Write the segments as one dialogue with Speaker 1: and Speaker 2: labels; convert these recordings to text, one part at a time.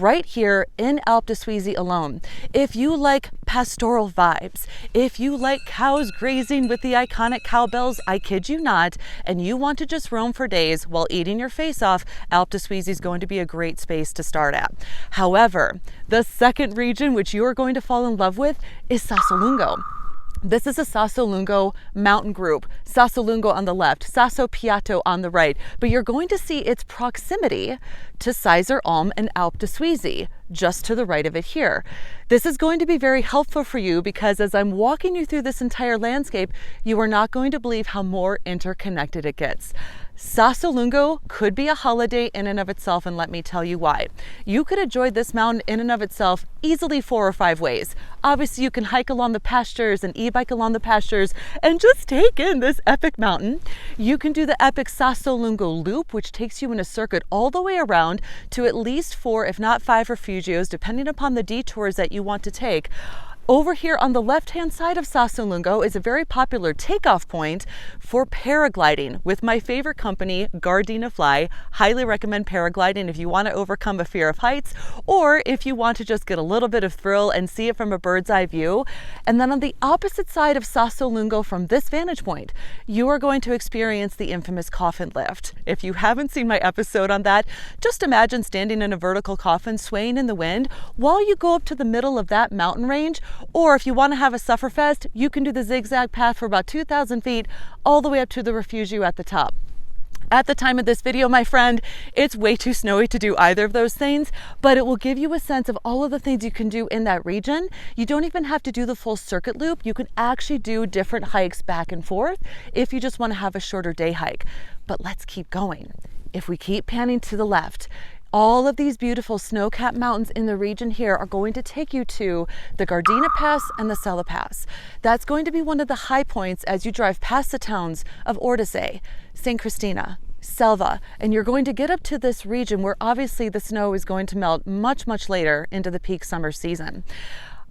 Speaker 1: right here in 𝗏𝗁𝗁𝗏𝗁𝗏 alone. If you like pastoral vibes, if you like cows grazing with the iconic cowbells, I kid you not, and you want to just roam for days while eating your face off, 𝗏𝗁𝗁𝗏𝗁𝗏 is going to be a great space to start at. However, the second region which you are going to fall in love with is Sassolungo. This is a Sassolungo mountain group, Sassolungo on the left, 𝗧𝗵𝗵𝗏𝗏 on the right, but you're going to see its proximity to Geisler Alm and 𝗏𝗏𝗁𝗏𝗏𝗏 just to the right of it here. This is going to be very helpful for you because as I'm walking you through this entire landscape, you are not going to believe how more interconnected it gets. Sassolungo could be a holiday in and of itself, and let me tell you why. You could enjoy this mountain in and of itself easily 4 or 5 ways. Obviously, you can hike along the pastures and e-bike along the pastures and just take in this epic mountain. You can do the epic Sassolungo loop, which takes you in a circuit all the way around to at least 4, if not 5 refugios, depending upon the detours that you want to take. Over here on the left-hand side of Sassolungo is a very popular takeoff point for paragliding with my favorite company, 𝗏𝗏𝗏𝗏𝗏𝗏. Highly recommend paragliding if you want to overcome a fear of heights or if you want to just get a little bit of thrill and see it from a bird's eye view. And then on the opposite side of Sassolungo from this vantage point, you are going to experience the infamous coffin lift. If you haven't seen my episode on that, just imagine standing in a vertical coffin swaying in the wind while you go up to the middle of that mountain range. Or if you want to have a sufferfest, you can do the zigzag path for about 2,000 feet all the way up to the refugio at the top. At the time of this video, my friend, it's way too snowy to do either of those things, but it will give you a sense of all of the things you can do in that region. You don't even have to do the full circuit loop. You can actually do different hikes back and forth if you just want to have a shorter day hike. But let's keep going. If we keep panning to the left, all of these beautiful snow-capped mountains in the region here are going to take you to the 𝗏𝗏𝗏𝗏𝗏𝗏 and the 𝗧𝗏𝗏𝗏𝗏𝗏𝗏. That's going to be one of the high points as you drive past the towns of Ortisei, St. Christina, 𝗨𝗏𝗂, and you're going to get up to this region where obviously the snow is going to melt much, much later into the peak summer season.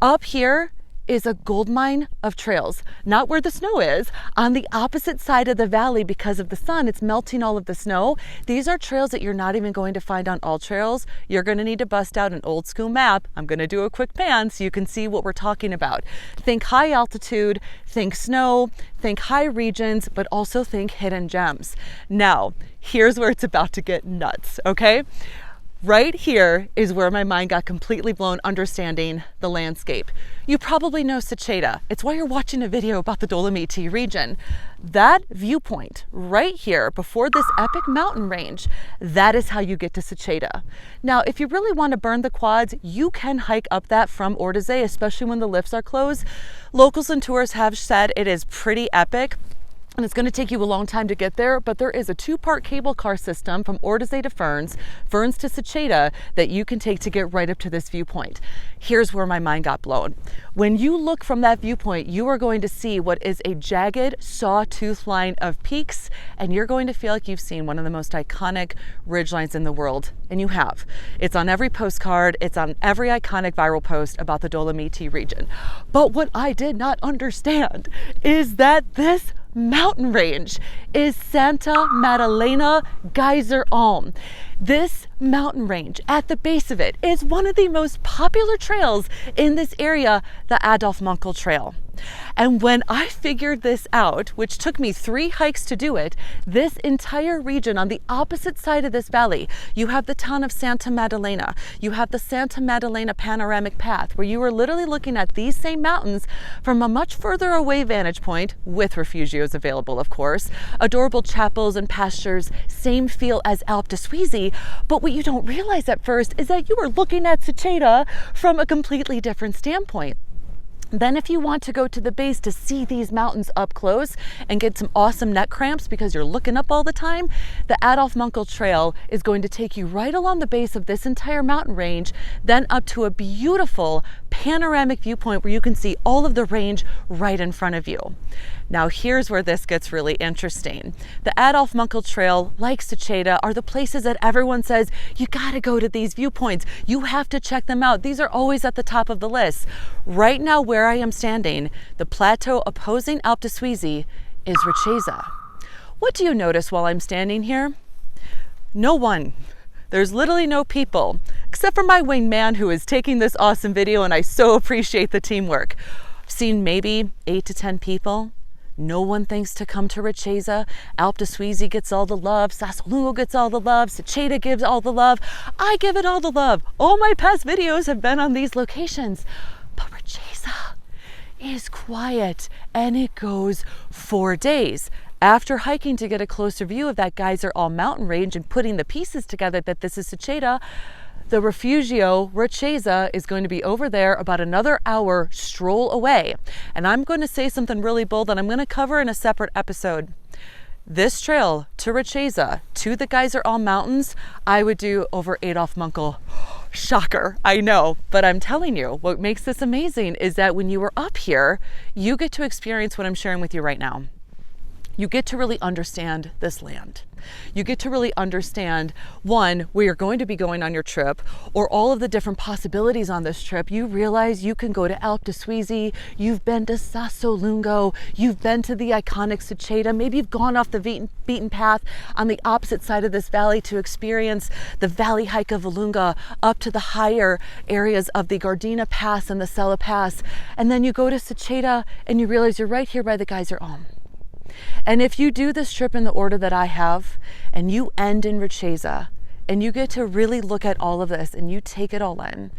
Speaker 1: Up here is a gold mine of trails, not where the snow is, on the opposite side of the valley. Because of the sun, it's melting all of the snow. These are trails that you're not even going to find on AllTrails. You're going to need to bust out an old school map. I'm going to do a quick pan so you can see what we're talking about. Think high altitude, think snow, think high regions, but also think hidden gems. Now, here's where it's about to get nuts, okay? Right here is where my mind got completely blown understanding the landscape. You probably know Seceda. It's why you're watching a video about the Dolomiti region. That viewpoint right here before this epic mountain range, that is how you get to Seceda. Now, if you really want to burn the quads, you can hike up that from Ortisei, especially when the lifts are closed. Locals and tourists have said it is pretty epic. And it's going to take you a long time to get there, but there is a 2-part cable car system from Ortisei to 𝗏𝗏𝗏s to Seceda, that you can take to get right up to this viewpoint. Here's where my mind got blown. When you look from that viewpoint, you are going to see what is a jagged sawtooth line of peaks, and you're going to feel like you've seen one of the most iconic ridgelines in the world, and you have. It's on every postcard, it's on every iconic viral post about the Dolomiti region. But what I did not understand is that this mountain range is Santa Maddalena Geisler Alm. This mountain range, at the base of it, is one of the most popular trails in this area, the Adolf Munkel Trail. And when I figured this out, which took me 3 hikes to do it, this entire region on the opposite side of this valley, you have the town of Santa Maddalena, you have the Santa Maddalena panoramic path, where you are literally looking at these same mountains from a much further away vantage point, with refugios available, of course, adorable chapels and pastures, same feel as Alpe 𝗬𝗁𝗏. But what you don't realize at first is that you are looking at Seceda from a completely different standpoint. Then if you want to go to the base to see these mountains up close and get some awesome neck cramps because you're looking up all the time, the Adolf Munkel Trail is going to take you right along the base of this entire mountain range, then up to a beautiful panoramic viewpoint where you can see all of the range right in front of you. Now here's where this gets really interesting. The Adolf Munkel Trail, like Seceda, are the places that everyone says, you gotta go to these viewpoints. You have to check them out. These are always at the top of the list. Right now where I am standing, the plateau opposing Alpe 𝗬𝗁𝗏 is Rasciesa. What do you notice while I'm standing here? No one. There's literally no people, except for my wingman who is taking this awesome video, and I so appreciate the teamwork. I've seen maybe 8 to 10 people. No one thinks to come to Rasciesa. Alpe 𝗬𝗁𝗏 gets all the love. Sassolungo gets all the love. Seceda gives all the love. I give it all the love. All my past videos have been on these locations. But Rasciesa is quiet, and it goes 4 days. After hiking to get a closer view of that Geisler Alm mountain range and putting the pieces together that this is Seceda, the refugio Rasciesa is going to be over there about another hour stroll away. And I'm going to say something really bold that I'm going to cover in a separate episode. This trail to Rasciesa, to the Geisler Alm mountains, I would do over Adolf Munkel. Shocker, I know, but I'm telling you, what makes this amazing is that when you are up here, you get to experience what I'm sharing with you right now. You get to really understand this land. You get to really understand, one, where you're going to be going on your trip, or all of the different possibilities on this trip. You realize you can go to Alpe 𝗬𝗁𝗏, you've been to Sassolungo, you've been to the iconic Seceda, maybe you've gone off the beaten path on the opposite side of this valley to experience the valley hike of 𝗏𝗁𝗏 up to the higher areas of the Gardena Pass and the 𝗨𝗏𝗏 Pass. And then you go to Seceda and you realize you're right here by the Geisler Alm. And if you do this trip in the order that I have, and you end in Rasciesa, and you get to really look at all of this, and you take it all in,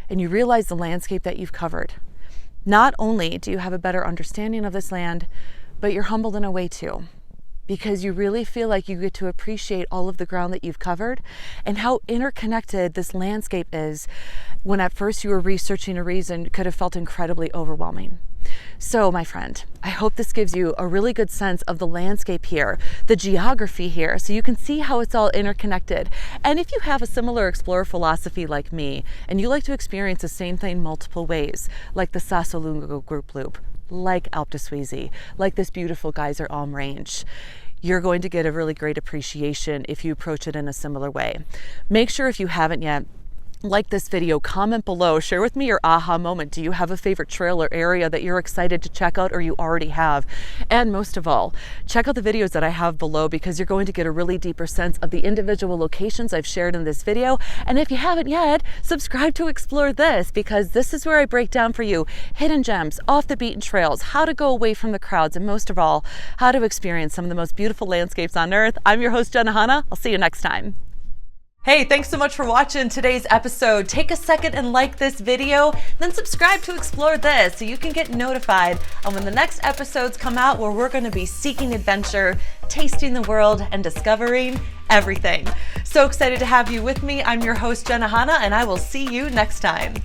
Speaker 1: and you realize the landscape that you've covered, not only do you have a better understanding of this land, but you're humbled in a way too, because you really feel like you get to appreciate all of the ground that you've covered and how interconnected this landscape is, when at first you were researching a reason could have felt incredibly overwhelming. So my friend, I hope this gives you a really good sense of the landscape here, the geography here, so you can see how it's all interconnected. And if you have a similar explorer philosophy like me, and you like to experience the same thing multiple ways, like the Sassolungo group loop, like Alpe 𝗬𝗁𝗏, like this beautiful Geisler Alm range, you're going to get a really great appreciation if you approach it in a similar way. Make sure, if you haven't yet, like this video, comment below, share with me your aha moment. Do you have a favorite trail or area that you're excited to check out, or you already have? And most of all, check out the videos that I have below, because you're going to get a really deeper sense of the individual locations I've shared in this video. And if you haven't yet, subscribe to Explore This, because this is where I break down for you hidden gems, off the beaten trails, how to go away from the crowds, and most of all, how to experience some of the most beautiful landscapes on earth. I'm your host, Jenna Hanna. I'll see you next time. Hey, thanks so much for watching today's episode. Take a second and like this video, then subscribe to Explore This so you can get notified on when the next episodes come out, where we're going to be seeking adventure, tasting the world, and discovering everything. So excited to have you with me. I'm your host, Jenna Hanna, and I will see you next time.